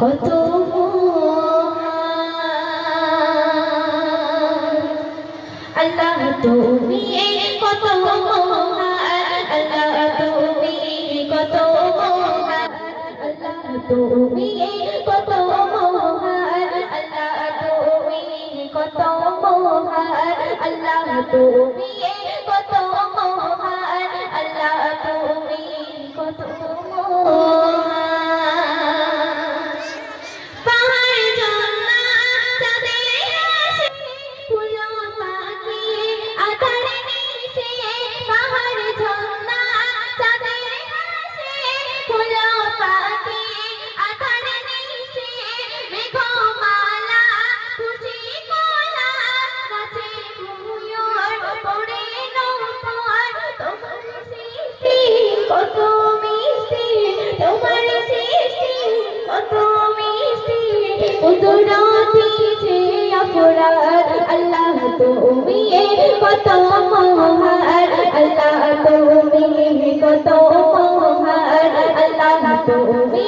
কত আল্লাহ তুমি কত মহান, আল্লাহ তুমি কত মহান, আল্লাহ তুমি কত মহান, আল্লাহ তুমি কত মহান, আল্লাহ তুমি কত মহান, আল্লাহ তুমি কত মহান। কত মিষ্টি তোমার সৃষ্টি, কত মিষ্টি কুদরতি যে অপরাধ, আল্লাহ তুমি কত মহান, আল্লাহ তুমি কত মহান, আল্লাহ তুমি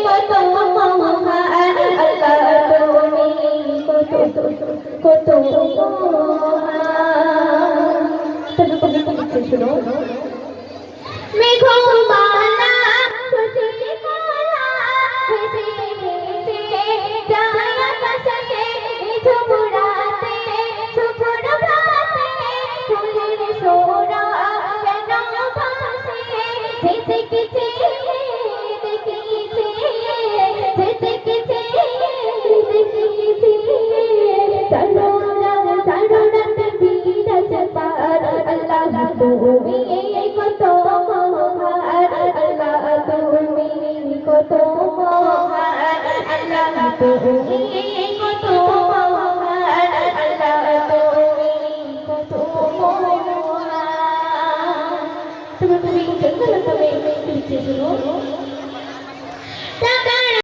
কত মহান, আল্লাহ তুমি কত কত মহান। তবে কবিতা লিখতে শুনো। মেঘমালা শশী কলা ভেসে ভেসে যায় আকাশে, ঝুমুরাতে শুভ্র প্রাতে ফুলের সোনা কেন ভাসে, দেখেছে দেখেছে দেখেছে দেখেছে সারোনা সারোনা বিরাজ পার, আল্লাহ তুমি কত মহান, আল্লাহ তুমি কত মহান, আল্লাহ তুমি কত মহান, আল্লাহ তুমি কত মহান। তুমি তুমি লিখতে শুনো।